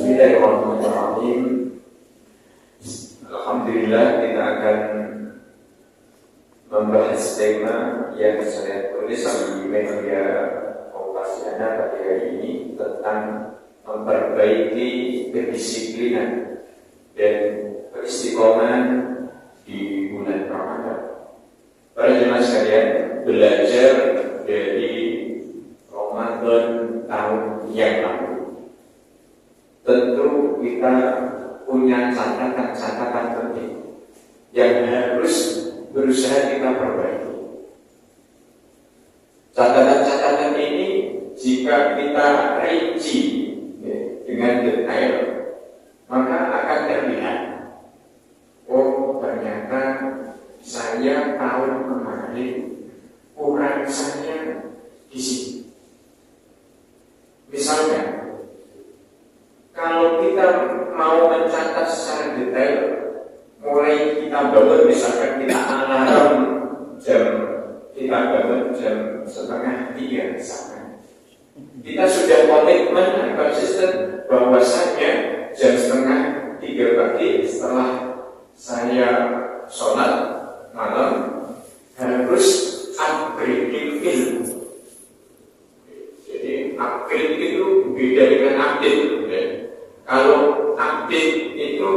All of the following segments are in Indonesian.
Bismillahirrahmanirrahim. Alhamdulillah, kita akan membahas tema yang saya tulis di media Kompasiana pada hari ini tentang memperbaiki kedisiplinan dan keistiqomahan di bulan Ramadan. Para jemaah sekalian, belajar dari Ramadan tahun yang lalu, tentu kita punya catatan-catatan penting yang harus berusaha kita perbaiki. Catatan-catatan ini jika kita rinci dengan detail, maka akan terlihat, oh ternyata saya tahun kemarin kurang saya di sini. Misalnya, kalau kita mau mencatat secara detail, mulai kita bangun, misalkan kita alarm kita bangun jam 2:30 misalkan, kita sudah komitmen dan konsisten bahwasanya jam 2:30 pagi setelah saya sholat malam harus upgrading ilmu. Jadi upgrade itu beda dengan update. Kalau update itu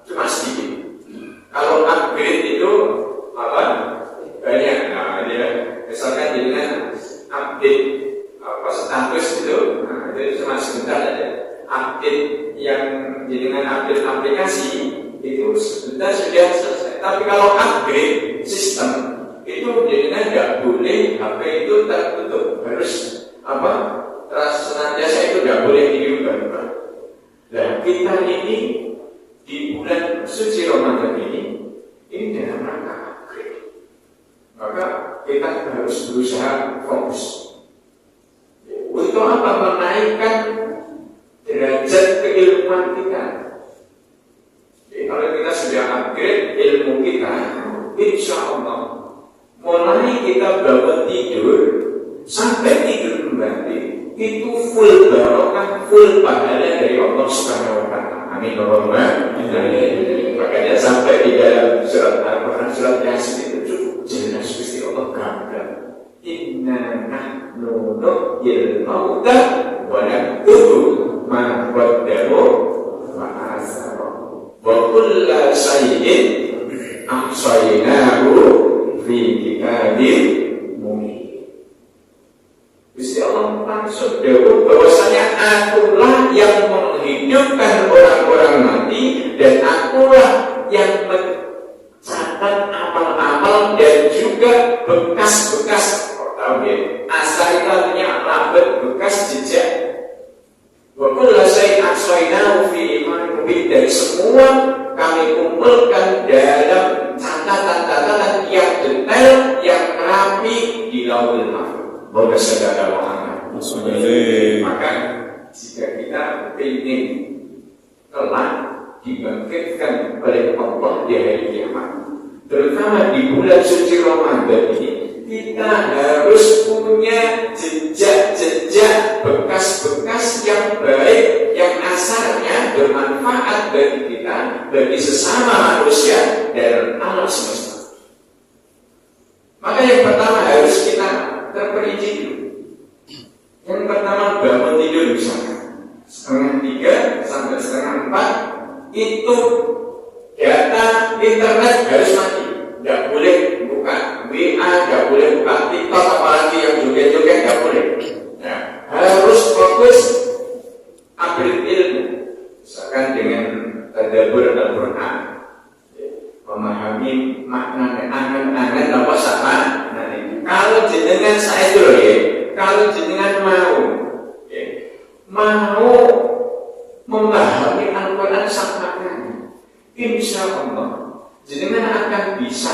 cuma sedikit. Kalau upgrade itu banyak. Nah, misalkan dengan update status itu cuma sebentar aja. Update yang dengan update aplikasi itu sebentar sudah selesai. Tapi kalau upgrade sistem itu jadinya nggak boleh HP itu tertutup, harus senantiasa itu nggak boleh diubah. Nah, kita ini di bulan suci Ramadan ini dalam rangka upgrade, maka kita harus berusaha fokus untuk menaikkan derajat keilmuan kita. Jadi, kalau kita sudah upgrade ilmu kita, insya Allah mulai kita bangun tidur sampai tidur kembali itu full barokah, full pahala dari Allah Subhanahu wa Ta'ala. Amin. Makanya sampai di dalam surat Al-Quran, surat Yasin itu cukup jelas Gusti Allah gambar. Inna nahnu nuhyil mauta wa naktubu ma qaddamu wa atharu wa kulla shay'in ahsaynahu fi kitabim mubin. Gusti Allah langsung dawuh bahwasanya akulah yang menghidupkan orang-orang mati dan akulah yang mencatat amal-amal dan juga bekas-bekas. Tahu ya, asal itu artinya labet, bekas jejak. Wa kullu shay'in ahsaynahu fi imamin mubin, dari semua kami kumpulkan dalam catatan-catatan yang detail, yang rapi di Lauhul Mahfuz. Moga saudara Muhammad. Maka jika kita ingin kelak dibangkitkan oleh Allah di hari kiamat, terutama di bulan suci Ramadan ini, kita harus punya jejak-jejak, bekas-bekas yang baik, yang asalnya bermanfaat bagi kita, bagi sesama manusia dan alam semesta. Maka yang pertama harus kita terperinci dulu. Yang pertama, bangun tidur misalnya 2:30 sampai 3:30 itu data internet harus mati. Tidak boleh buka WA, tidak boleh buka TikTok, apalagi yang joget-joget tidak boleh. Ya, harus fokus upgrade ilmu. Misalkan dengan tadabbur Al-Quran, memahami makna angan-angan apa sama. Kalau jenengan saya dulu ya, kalau jenengan mau memahami Al-Quran sama maknanya, insya Allah jenengan akan bisa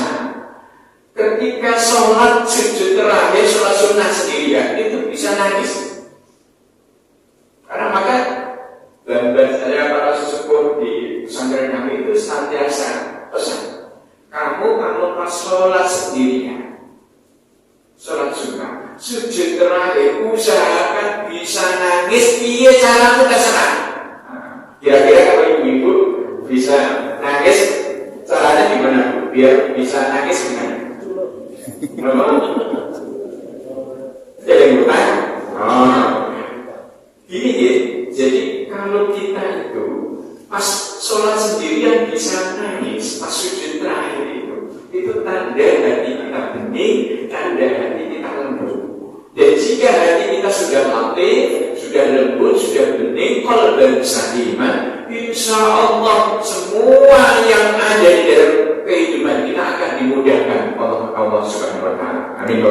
ketika sholat sujud terakhir, sholat sunnah sendirian itu bisa nangis. Karena maka gambar saya para sesepuh di pesantren kami itu senantiasa pesan, kamu pas sholat sendirian, sholat sunnah, sujud terakhir usahakan bisa nangis, iya caramu terserah. Kira-kira kalau ibu-ibu bisa nangis, caranya gimana Bu? Biar bisa nangis gimana? Jadi bukan? Gini ya, jadi kalau kita itu pas sholat sendirian bisa nangis, pas sujud terakhir itu tanda hati kita bening, tanda hati kita lembut. Dan jika hati kita sudah latih, sudah lembut, sudah bening, qalban saliman, insya Allah semua yang ada di dalam kehidupan kita akan dimudahkan oleh Allah Subhanahu Wa Taala. Amin.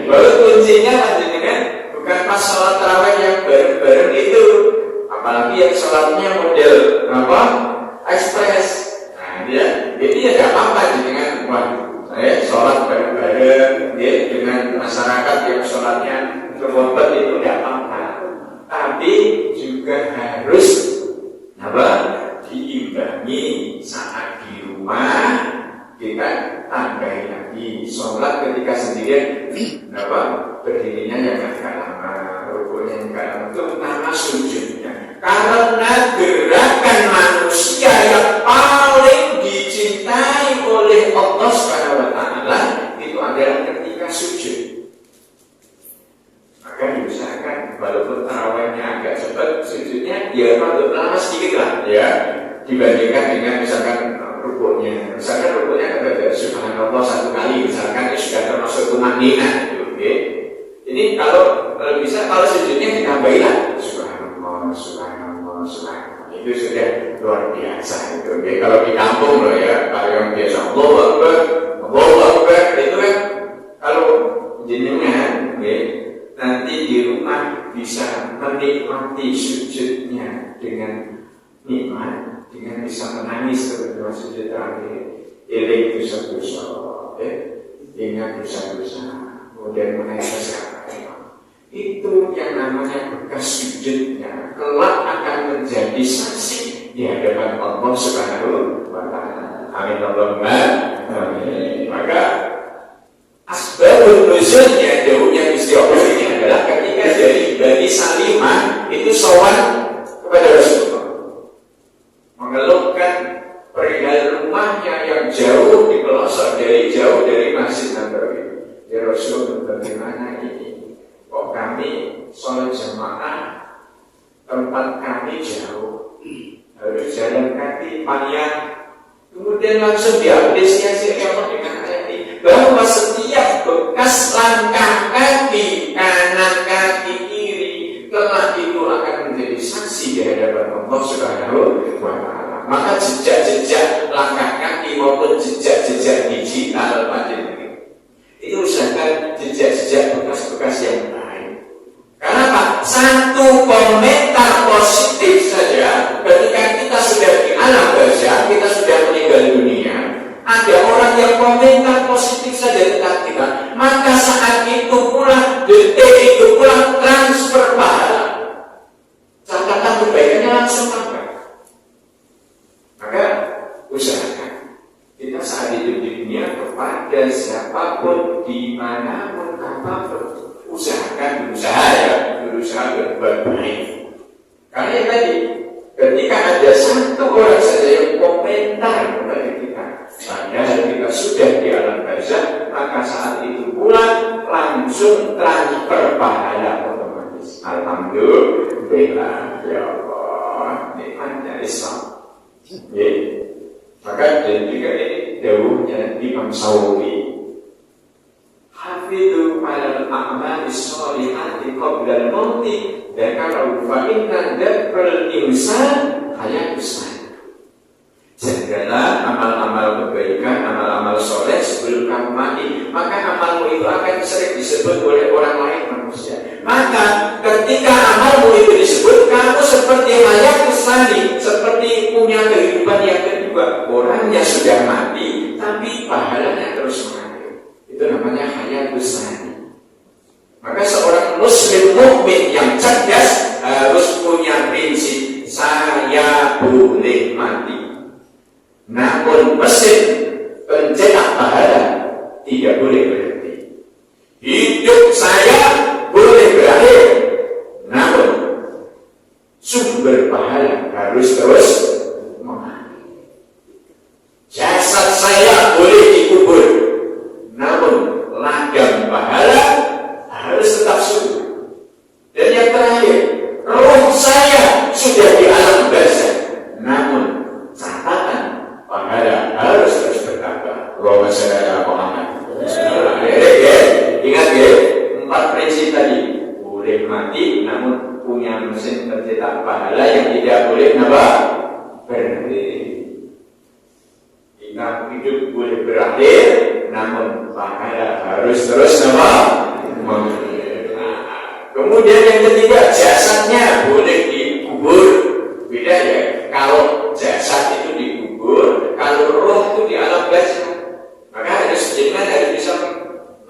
Baru kuncinya lanjutkan bukan pas sholat tarawih yang bareng-bareng itu, apalagi yang sholatnya model apa? Ekspres. Nah, ya, jadi ya tidak apa-apa dengan saya sholat bareng-bareng ya, dengan masyarakat yang sholatnya kelompok itu tidak apa-apa. Tapi juga harus apa? Diimbangi saat di rumah kita tambahin lagi sholat ketika sendirian apa? Berdirinya yang agak lama, rukunya yang agak lama, terutama sujudnya. Karena gerakan manusia yang paling dicintai oleh Allah Subhanahu Wa Taala itu adalah ketika sujud. Maka diusahakan walaupun tarawihnya agak cepat, sujudnya ya rada lama sedikit lah ya, dibandingkan dengan misalkan rukunya. Misalkan rukunya kepada Subhanallah satu kali, misalkan itu sudah termasuk tumanina itu. Okay? Ini kalau bisa, kalau sujudnya ditambahin lah Subhanallah, Subhanallah, Subhanallah, itu sudah luar biasa itu. Okay? Kalau di kampung loh ya, kalau yang biasa Allahu Akbar itu kan kalau jenengan okay, nanti di rumah bisa menikmati sujudnya dengan nikmat, dengan bisa menangis ketika sujud terakhir, ilik dosa-dosa, ingat dosa-dosa, kemudian menangis itu yang namanya bekas sujudnya kelak akan menjadi saksi di hadapan Allah Subhanahu Wa Taala. Amin Allahumma amin. Maka asbabun nuzulnya jauhnya istighfar ini adalah ketika dari Bani Salimah itu sowan kepada Rasulullah, mengeluhkan perihal rumahnya yang jauh di pelosok jauh dari Masjid Nabawi. Ya Rasul, bagaimana ini? Kok kami sholat jamaah tempat kami jauh, harus jalan kaki panjang. Kemudian langsung diapresiasi Allah dengan ayat ini bahwa setiap bekas langkah kaki kanan, kaki kiri kelak itu akan menjadi saksi di hadapan Allah Subhanahu Wa Taala. Maka jejak-jejak langkah kaki maupun jejak-jejak digital macam ini, itu usahakan jejak-jejak bekas-bekas yang baik. Karena apa? Satu komentar positif saja ketika kita sudah di alam barzakh, kita sudah meninggal dunia, ada orang yang komentar positif saja tentang kita, maka saat itu pula, detik itu pula transfer pahala, catatan kebaikannya langsung tambah. Maka usahakan kita saat hidup di dunia kepada siapapun, dimanapun, kapanpun, usahakan berusaha berbuat baik. Karena yang tadi, ketika ada satu orang saja yang komentar kepada kita, padahal kita sudah di alam barzakh, maka saat itu pula langsung transfer pahala otomatis. Alhamdulillah, ya Allah, nikmatnya Islam. Ya. Maka dan juga ini dawuhnya Imam Syafi'i, hafidhu alal a'mali sholihati qabla al-mauti, dan kalau fa inna dzakral insan hayatus. Jagalah amal-amal kebaikan, amal-amal soleh sebelum kamu mati, maka amalmu itu akan sering disebut oleh orang lain manusia. Maka ketika amalmu itu disebut, kamu seperti hayatus sani, seperti punya kehidupan yang kedua. Orangnya sudah mati, tapi pahalanya terus mengalir. Itu namanya hayatus sani. Maka seorang muslim mukmin yang cerdas harus punya prinsip, saya boleh mati, namun mesin pencetak pahala tidak boleh berhenti. Hidup saya boleh berakhir, namun sumber pahala harus terus mengalir. Jasad saya boleh dikubur, namun ladang pahala harus tetap subur. Dan yang terakhir, roh saya sudah di alam barzakh, namun catatan pahala harus terus bertambah. Allahumma shalli ala Muhammad. Ingat ya, 4 prinsip tadi. Boleh mati, namun punya mesin pencetak pahala yang tidak boleh berhenti. Kita hidup boleh berakhir, namun pahala harus terus mengalir. Kemudian yang ketiga, jasadnya boleh dikubur. Beda ya, kalau jasad itu dikubur, kalau roh itu di alam barzakh. Maka harus bisa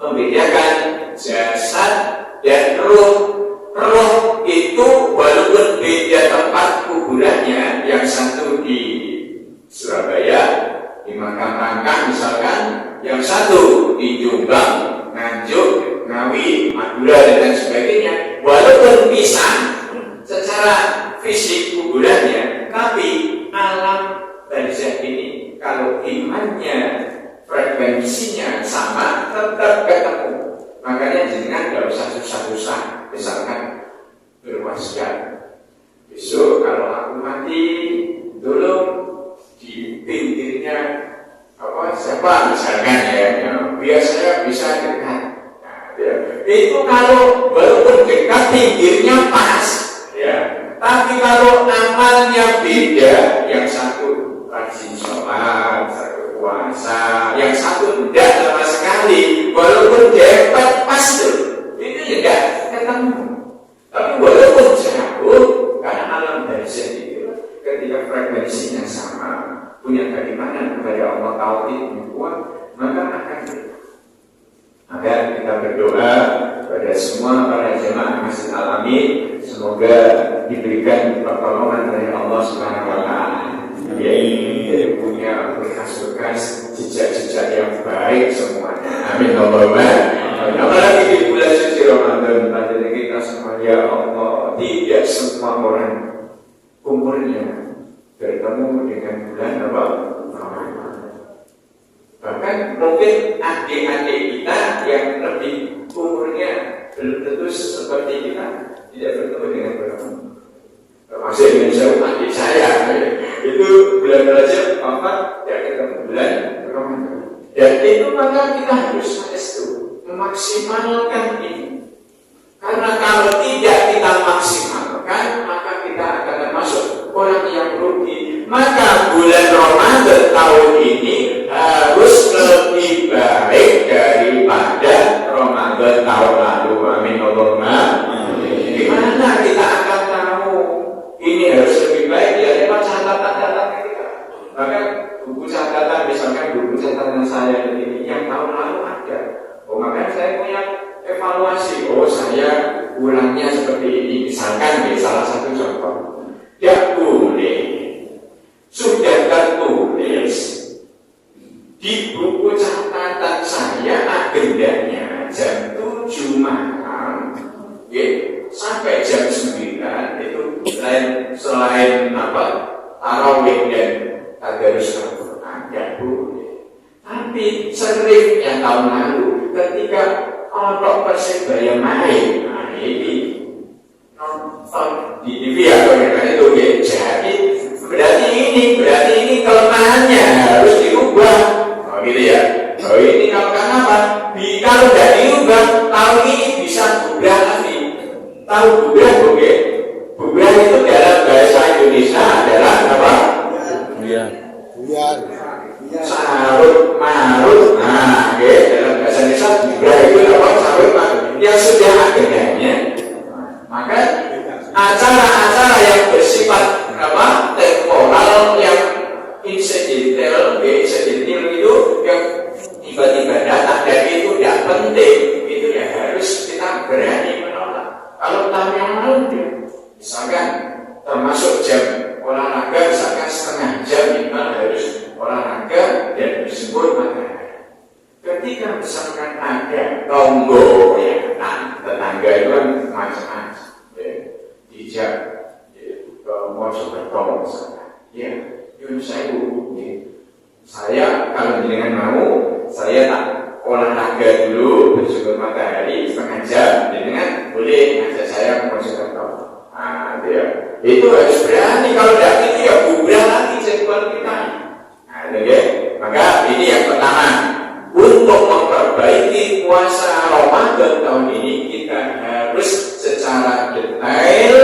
membedakan jasad dan roh. Roh itu walaupun beda tempat kuburannya, yang satu di Surabaya, di Makam Rangkah misalkan, yang satu di Jombang, Nganjuk, Ngawi, Madura dan lain sebagainya. Walaupun pisah secara fisik kuburannya, tapi alam barzakh ini kalau imannya, frekuensinya sama, tetap ketemu. Makanya jangan tidak usah susah-susah. Misalkan berwasiat, besok kalau aku mati, tolong di pinggirnya siapa misalkan biar saya bisa dekat. Itu kalau walaupun dekat pinggirnya pas, tapi kalau amalnya beda, yang satu rajin sholat, satu puasa, yang satu tidak sama sekali, walaupun dapat pas tuh, itu tidak ketemu. Tapi walaupun jauh, karena alam barzakh itu ketika frekuensinya sama, punya keimanan kepada Allah Ta'ala kuat, maka akan agar kita berdoa kepada semua para jemaah Masjid Al-Amin, semoga diberikan pertolongan dari Allah Subhanahu wa Ta'ala, yaitu punya bekas-bekas jejak-jejak yang baik semuanya. Amin Allahumma. Apalagi di bulan suci Ramadan, pada kita semua, ya Allah, tidak semua orang umurnya bertemu dengan bulan Ramadan. Bahkan mungkin adik-adik kita yang lebih umurnya belum tentu seperti kita tidak bertemu dengan bulan Ramadan. Termasuk dengan adik saya, itu bulan Rajab tidak ketemu bulan Ramadan. Dan itu maka kita harus memaksimalkan ini. Karena kalau tidak kita maksimalkan, maka kita akan termasuk orang yang rugi. Maka bulan Ramadan tahun ini harus lebih baik daripada Ramadan tahun lalu. Amin Allahumma. Gimana kita akan tahu ini harus lebih baik? Ya lewat catatan-catatan kita. Maka buku catatan, misalkan buku catatan saya ini yang tahun lalu ada. Makanya saya punya evaluasi. Saya ulangnya seperti ini. Misalkan salah satu contoh. Tidak boleh sudah tertulis di buku catatan saya agendanya jam 7 malam sampai jam 9 itu selain tarawih dan tadarus Al-Quran, tidak boleh. Tapi sering yang tahun lalu ketika untuk Persebaya main, ini nonton di TV atau yang itu jadi berarti ini kelemahannya harus diubah. Gitu ya. Ini kalau kenapa? Kalau tidak diubah, tahun ini bisa bubrah lagi. Tahu bubrah bukan? Bubrah itu dalam bahasa Indonesia adalah apa? Buyar. Sarut marut. Dalam bahasa Indonesia bubrah itu apa? Sarut marut. Yang sudah agendanya. Maka acara-acara yang bersifat temporal, yang insidental itu yang tiba-tiba datang dan itu tidak penting, itu ya harus kita berani menolak. Kalau tahun yang lalu misalkan termasuk jam olahraga, misalkan setengah jam minimal harus olahraga dan bersembur matahari. Ketika misalkan ada tonggo tetangga itu kan macam-macam dijak Mojokerto misalnya. Ya, yun saya saya kalau dengan mau, saya tak olahraga dulu bersyukur matahari setengah jam, dengan boleh ngajak saya ke Mojokerto. Nah, ya. Itu harus berani. Kalau tidak itu ya bubrah lagi jadwal kita. Nah, ya. Maka ini yang pertama, untuk memperbaiki puasa Ramadan tahun ini kita harus secara detail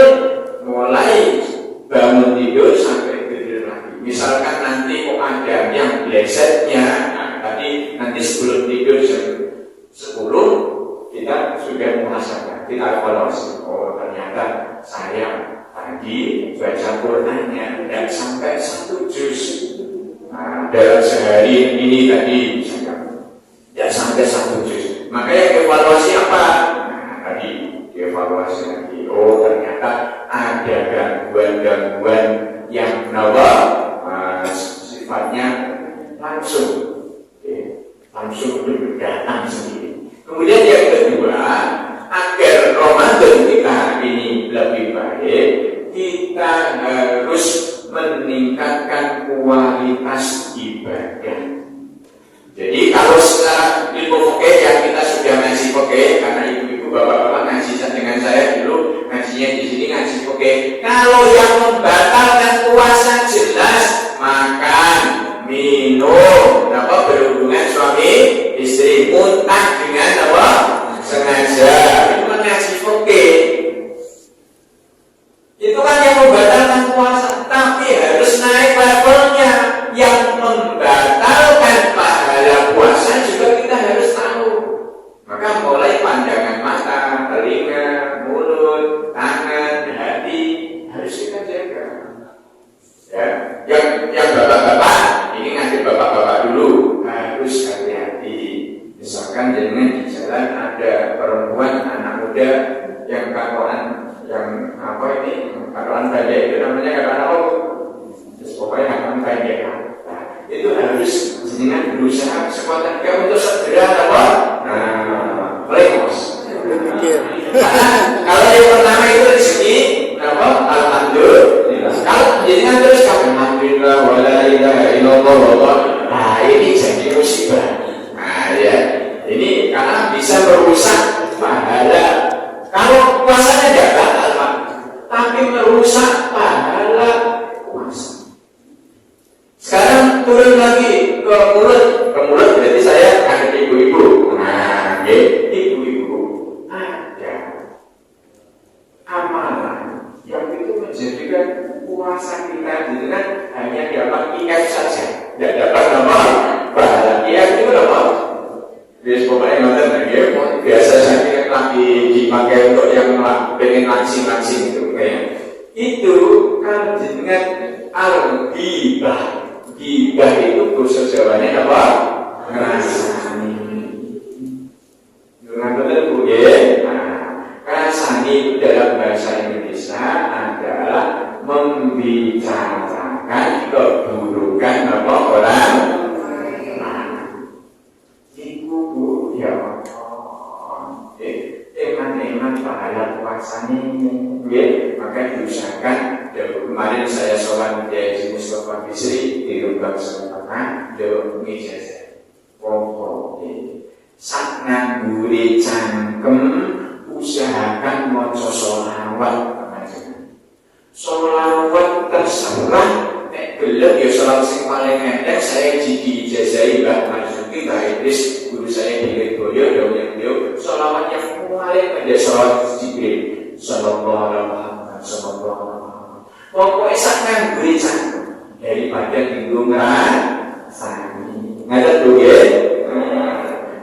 mulai bangun tidur sampai tidur lagi. Misalkan nanti kok ada yang blesetnya, tadi nanti sebelum tidur jam 10 kita sudah muhasabah, kita evaluasi. Oh ternyata saya tadi baca Qurannya tidak sampai 1 juz. Dalam sehari ini tadi misalkan tidak sampai 1 juz. Makanya evaluasi apa? Tadi dievaluasi lagi. Oh ternyata ada gangguan-gangguan yang sifatnya langsung datang sendiri. Kemudian yang kedua, agar Ramadan kita ini lebih baik, kita harus meningkatkan kualitas ibadah. Jadi kalau secara ilmu fikih yang kita sudah ngaji fikih, karena ibu-ibu bapak-bapak ngaji dengan saya dulu, ngajinya di sini ngaji fikih. Kalau yang membatalkan puasa jelas makan, minum, berhubungan suami istri, muntah dengan sengaja, itu kan ngaji fikih. Itu kan yang membatalkan puasa, tapi harus naik levelnya. Yang membatalkan pahala puasa juga kita harus tahu. Maka mulai pandangan mata, telinga, mulut, tangan, hati harus kita jaga. Ya, yang bapak-bapak, ini ngasih bapak-bapak dulu harus hati-hati. Misalkan jangan di jalan ada perempuan, anak muda yang katoan, yang katoan bandek itu namanya katoan apa? Terus pokoknya katoan bandek. Itu harus dengan berusaha sekuat tenaga untuk segera lemos. Kalau yang pertama itu rezeki, alhamdulillah. Kalau jadinya terus alhamdulillah wala ilaha illallah. Nah ini jadi musibah. Nah ya, ini karena bisa merusak pahala. Kalau puasanya tidak batal Pak, tapi merusak pahala puasa. Sekarang turun lagi ke mulut berarti saya ada ibu-ibu. Nah, ibu-ibu ada amalan yang itu menjadikan puasa kita dengan hanya dapat IF saja, tidak dapat pahala. IF itu apa? Biasa pokoknya nonton biasa saya lagi dipakai untuk yang pengen langsing-langsing itu kayak itu kan dengan al-ghibah. Ghibah itu bahasa Jawanya apa? Ngrasani. Dengan betul Bu ya. Ngrasani itu dalam bahasa Indonesia adalah membicarakan keburukan apa orang. Ibu Bu ya. Eman-eman pahala puasanya ya, maka diusahakan. Kemarin saya sholat di Haji Mustafa Bisri di Rembang Selatan demi jasa sak ngangguri cangkem usahakan maca sholawat. Sholawat terserah gelap ya, sholawat sing paling endek saya diijazahi Mbak Marzuki, Mbak Idris, guru saya di Lirboyo, beliau sholawat yang paling pendek sholawat Jibril sallallahu alaihi wasallam. Pokoknya sangat beri canggung daripada tinggung sani. Ngadat dulu ya.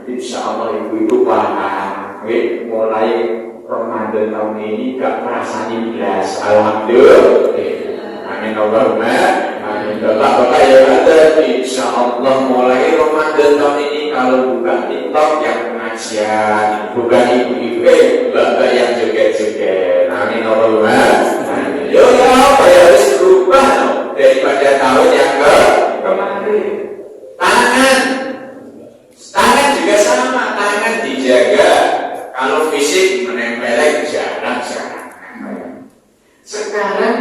Insya Allah ibu-ibu paham. Mulai Ramadan tahun ini gak perasaan belas. Alhamdulillah. Amin Allahumma. Amin. Bapak-bapak yang ada, insya Allah mulai Ramadan tahun ini kalau buka TikTok yang pengajian, bukan ibu-ibu, bapak yang joget-joget. Amin Allahumma. Yo apa ya harus berubah daripada tahun yang kemarin. Tangan juga sama, tangan dijaga. Kalau fisik menempel jarang. Sekarang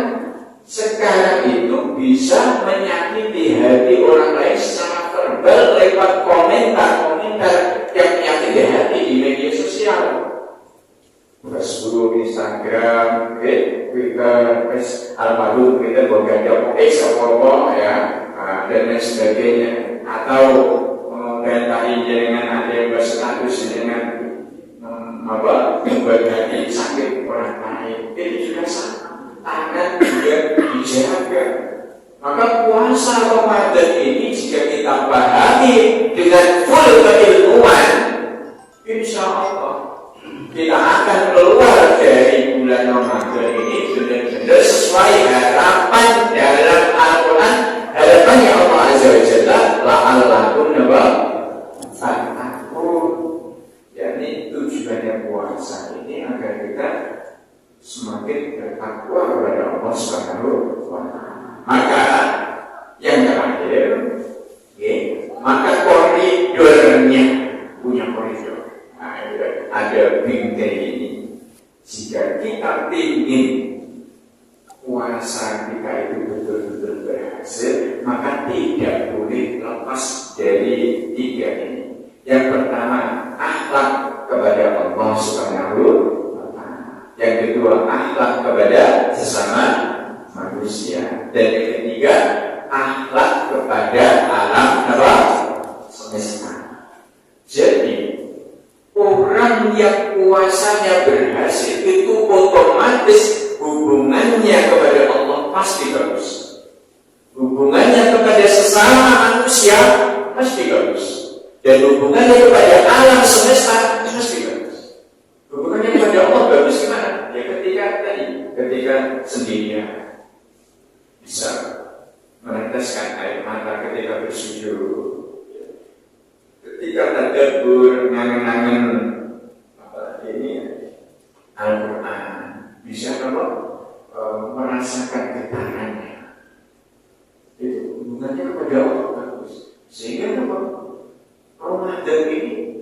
sekarang itu bisa menyakiti hati orang lain secara verbal lewat komentar-komentar yang menyakiti hati di media sosial. Facebook, Instagram, Twitter, almarhum Twitter berganda apa ya, dan lain sebagainya. Atau mengenai dengan ada yang berstatus dengan membuat hati sakit orang lain, itu juga sama. Tangan juga dijaga. Maka puasa Ramadan ini jika kita pahami dengan full keilmuan, insya Allah kita akan keluar dari bulan Ramadan ini benar-benar sesuai harapan dalam Al-Quran. Harapannya Allah Azza wa Jalla, la'allakum tattaqun. Jadi tujuannya puasa ini agar kita semakin bertakwa kepada Allah Subhanahu wa Ta'ala. Maka yang terakhir, maka koridornya, punya koridor. Ada bingkai ini. Jika kita ingin puasa kita itu betul-betul berhasil, maka tidak boleh lepas dari tiga ini. Yang pertama, akhlak kepada Allah Subhanahu wa Ta'ala. Yang kedua, akhlak kepada sesama manusia. Dan yang ketiga, akhlak kepada alam semesta. Jadi orang yang puasanya berhasil itu otomatis hubungannya kepada Allah pasti bagus. Hubungannya kepada sesama manusia pasti bagus. Dan hubungannya kepada alam semesta pasti bagus. Hubungannya kepada Allah bagus gimana? Ya ketika sendirian bisa meneteskan air mata ketika bersujud. Ketika tadabbur, ngangen-ngangen Al-Quran, bisa merasakan getarannya. Itu hubungannya kepada Allah bagus. Sehingga Ramadan ini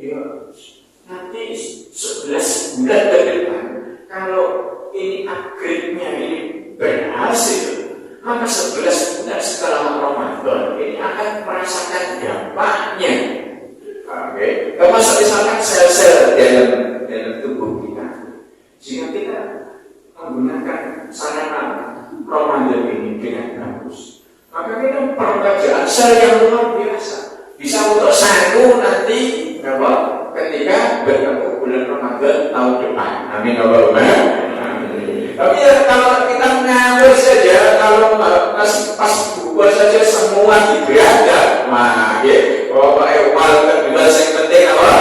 nanti 11 bulan ke depan, kalau ini upgrade-nya ini berhasil, maka 11 bulan setelah Ramadan ini akan merasakan dampaknya. Termasuk misalkan sel-sel dalam tubuh kita. Jika kita menggunakan sarana Ramadan ini dengan bagus, maka kita perkajaan sel yang luar biasa. Bisa untuk satu nanti ketika bertemu bulan Ramadan tahun depan. Amin Allahumma. Tapi ya, kalau kita ngawur saja, kalau pas buka saja semua diberada, mah ya, pokoknya wal kedua yang penting apa?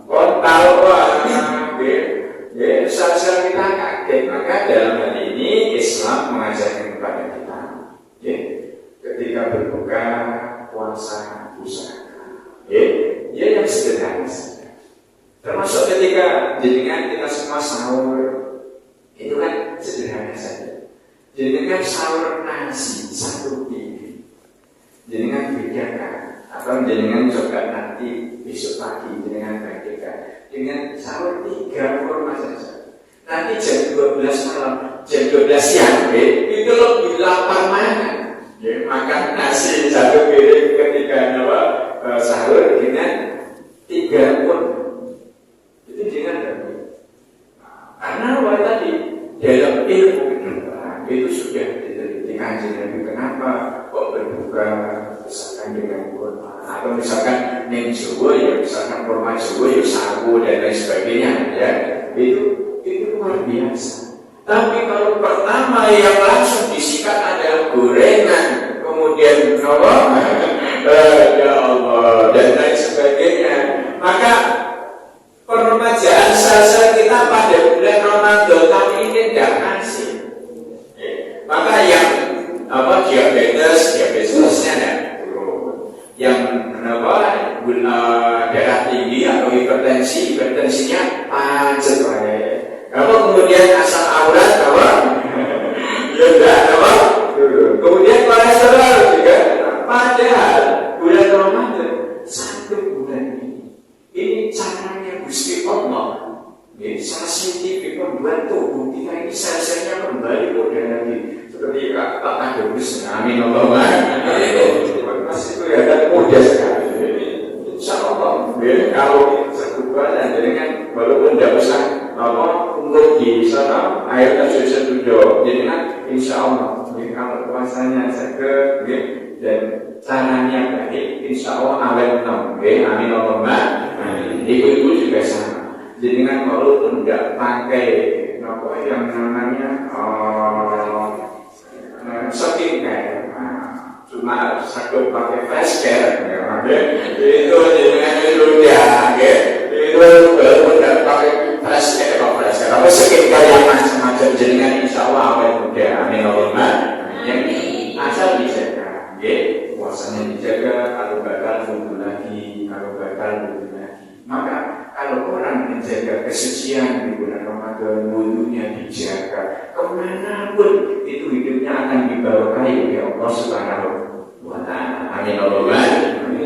Kontal ya, saja kita kaget. Maka dalam hal ini Islam mengajarkan kepada kita, ya, ketika berbuka puasa usaha, ya yang sederhana saja. Termasuk ketika jenengan kita semua sahur, itu kan sederhana saja. Jenengan sahur nasi 1 piring, jenengan bedakan, atau jenengan coba nanti besok pagi jenengan bedakan dengan sahur 3 kurma saja. Nanti jam 12 malam, jam 12 siang, itu lebih lapar mana? Ya, makan nasi 1 piring ketika sahur dengan 3 kurma. Itu jangan lagi. Karena tadi dalam ilmu itu sudah dikaji Nabi, kenapa kok berbuka misalkan dengan kurma, atau misalkan neng Jawa ya misalkan kurma Jawa ya sagu dan lain sebagainya, ya itu luar biasa. Tapi kalau pertama yang langsung disikat adalah gorengan, kemudian ya Allah dan lain sebagainya, maka peremajaan sel-sel kita pada bulan Ramadan tahun ini tidak asing. Maka yang diabetesnya tidak turun. Yang gula darah tinggi atau hipertensinya pancet wae. Kemudian asam urat ya enggak turun. Kemudian kolesterol juga. Padahal bulan Ramadan 1 bulan ini bagus. Amin Allahumma. Mas itu ya kan mudah sekali. Insya Allah, kalau terbuka dan dengan walaupun tidak usah untuk di sana air tersusun duduk. Jadi kan insya Allah, kalau puasanya seger dan caranya baik, insya Allah awet nom. Amin Allahumma. Ibu-ibu juga sama. Jadi kan walaupun tidak pakai apa yang namanya skincare, cuma sakit pakai face care, itu dengan ludah, itu walaupun tidak pakai face care, apa skincare yang macam-macam, dengan insya Allah awet muda. Amin Allahumma. Yang asal dijaga, puasanya dijaga, kalau bakal wudhu lagi, maka kalau orang menjaga kesucian di bulan Ramadan, wudhunya dijaga, kemanapun itu hidupnya akan diberkahi oleh Allah Subhanahu wa Ta'ala. Amin Allahumma.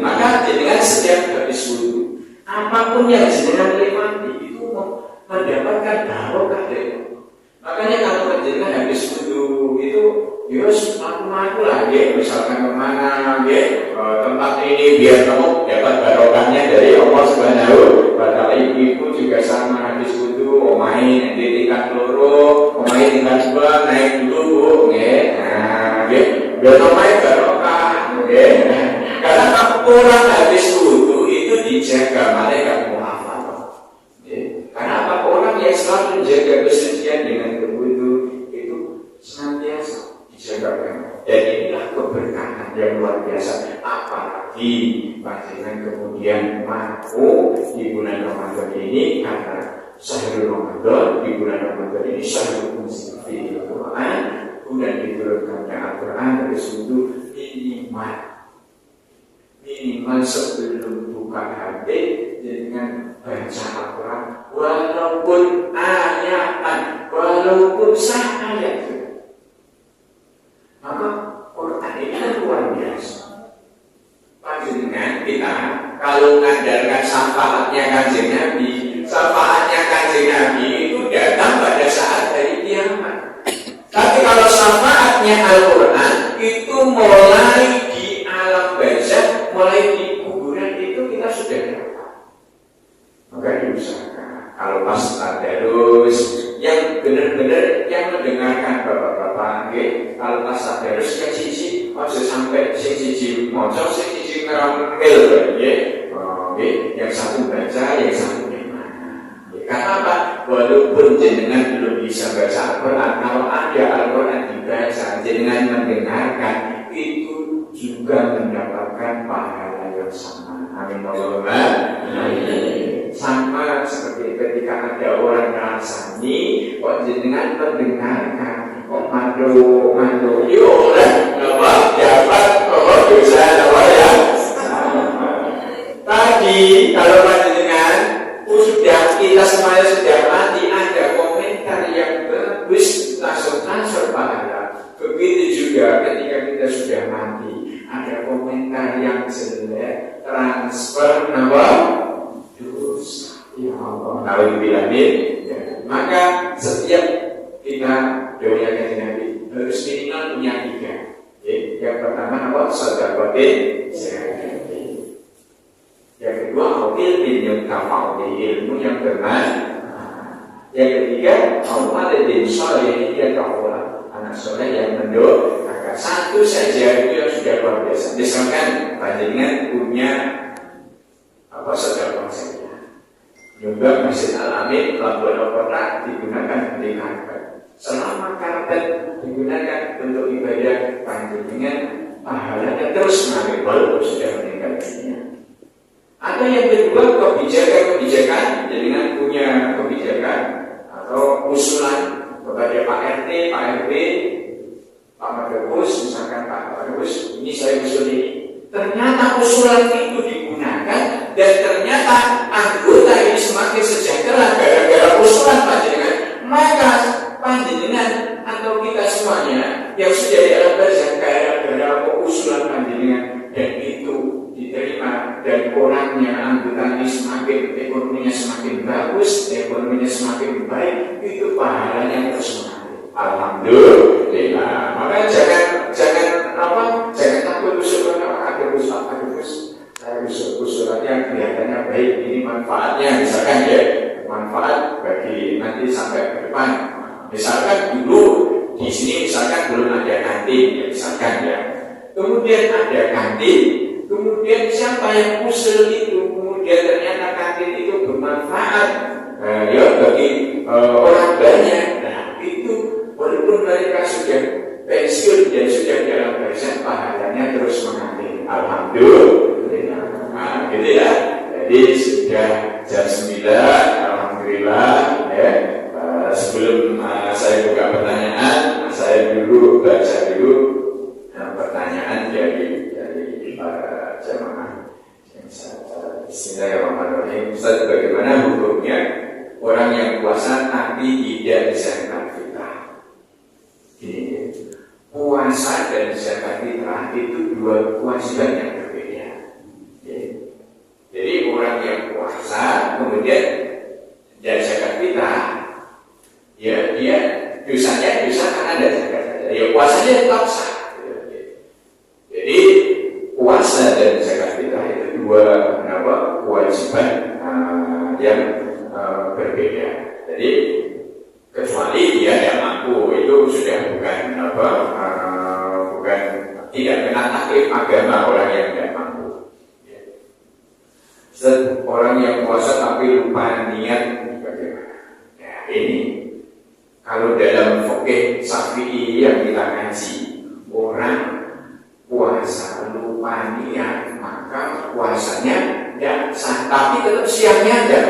Maka dengan setiap habis wudhu, apapun yang jenengan lewati itu mendapatkan barokah dari Allah. Makanya kalau jenengan habis wudhu itu, aku lah, misalkan kemana, tempat ini biar kamu dapat barokahnya dari Allah Subhanahu wa Ta'ala. Ibu juga sama, habis wudhu, omahin di tingkat loro, omahin tingkat 2, naik dulu, biar omahin barokah, karena kamu kurang habis wudhu itu dijaga malaikat muhafal. Karena apa? Orang yang selalu menjaga kesucian dengan berwudhu itu senantiasa dijaga. Dan inilah keberkahan yang luar biasa. Apalagi panjenengan kemudian mampu di bulan Ramadan ini, karena syahrul Ramadan di bulan Ramadan ini syahrul mustafi Al-Quran, bulan diturunkannya Al-Quran dari sudut minimal sebelum buka hati dengan baca Al-Quran, walaupun ayatan, walaupun ayat. Maka Quran ini luar biasa. Panjenengan kita kalau mengandalkan syafaatnya Kanjeng Nabi, itu datang pada saat hari kiamat. Tapi kalau syafaatnya Al-Quran itu mulai di alam barzakh, mulai di kuburan itu kita sudah dapat. Maka diusahakan kalau pas tadarus yang benar-benar yang mendengarkan bapak-bapak, kalau pas tadarus kan siji, masih sampai siji moco, siji ngeramil, yang satu baca, yang satu gimana? Karena apa? Walaupun jenengan belum bisa baca Al-Quran, kalau ada Al-Quran dibaca, jenengan mendengarkan, itu juga mendapatkan pahala yang sama. Amin Allahumma. Sama seperti ketika ada orang ngerasani, kok jenengan mendengarkan, kok mandu, yolah, dapat, dosa, ya. Tadi kalau panjenengan kita semuanya sudah mati, ada komentar yang bagus, langsung transfer pahala. Begitu juga ketika kita sudah mati, ada komentar yang jelek, transfer dosa. Ya Allah, nauzubillahi. Maka setiap kita doa Kanjeng Nabi harus minimal punya 3. Yang pertama sedekah. Yang kedua ilmu yang kafau, ilmu yang bermanfaat. Yang ketiga amalin saleh, yang Allah anak soleh yang mendoakan. Satu saja itu yang sudah luar biasa. Misalkan panjenengan punya sedekah saja. Juga Masjid Al-Amin Labuan Kota digunakan di karpet. Selama karpet digunakan untuk ibadah, panjenengan pahalanya terus mengalir walaupun sudah meninggal dunia. Ada yang kedua kebijakan, dengan punya kebijakan atau usulan kepada Pak RT, Pak RW, Pak Madepus, misalkan Pak Madepus, ini saya usul ini. Ternyata usulan itu digunakan dan ternyata anggota ini semakin sejahtera gara-gara usulan panjenengan. Maka panjenengan atau kita semuanya yang sudah di alam barzakh gara-gara usulan panjenengan dan itu diterima dan orangnya anggota ini semakin ekonominya semakin bagus, ekonominya semakin baik, itu pahalanya terus mengalir. Alhamdulillah. Maka jangan di sini misalkan belum ada kantin, ya misalkan ya. Kemudian ada kantin, kemudian siapa yang usul itu, kemudian ternyata kantin itu bermanfaat ya bagi orang banyak. Nah itu walaupun mereka sudah pensiun dan sudah dalam barisan, pahalanya terus mengalir. Alhamdulillah. Nah, gitu ya. Jadi sudah jam 9, alhamdulillah ya. Sebelum saya buka pertanyaan, saya dulu baca dulu pertanyaan dari para jamaah. Bismillahirrahmanirrahim. Ustaz, bagaimana hukumnya orang yang puasa tapi tidak zakat fitrah? Ini puasa dan zakat fitrah itu dua kewajiban yang berbeda. Jadi orang yang puasa kemudian dan zakat fitrah, ya dia dosanya dosa karena ada zakat saja. Ya puasanya tetap sah. Jadi puasa dan zakat fitrah itu dua kewajiban yang berbeda. Jadi kecuali dia tidak mampu, itu sudah bukan bukan tidak kena taklif agama orang yang tidak mampu. Orang yang puasa tapi lupa niat bagaimana? Ya ini kalau dalam fikih Syafi'i yang kita ngaji, orang puasa lupa niat maka puasanya tidak sah, tapi tetap siangnya tidak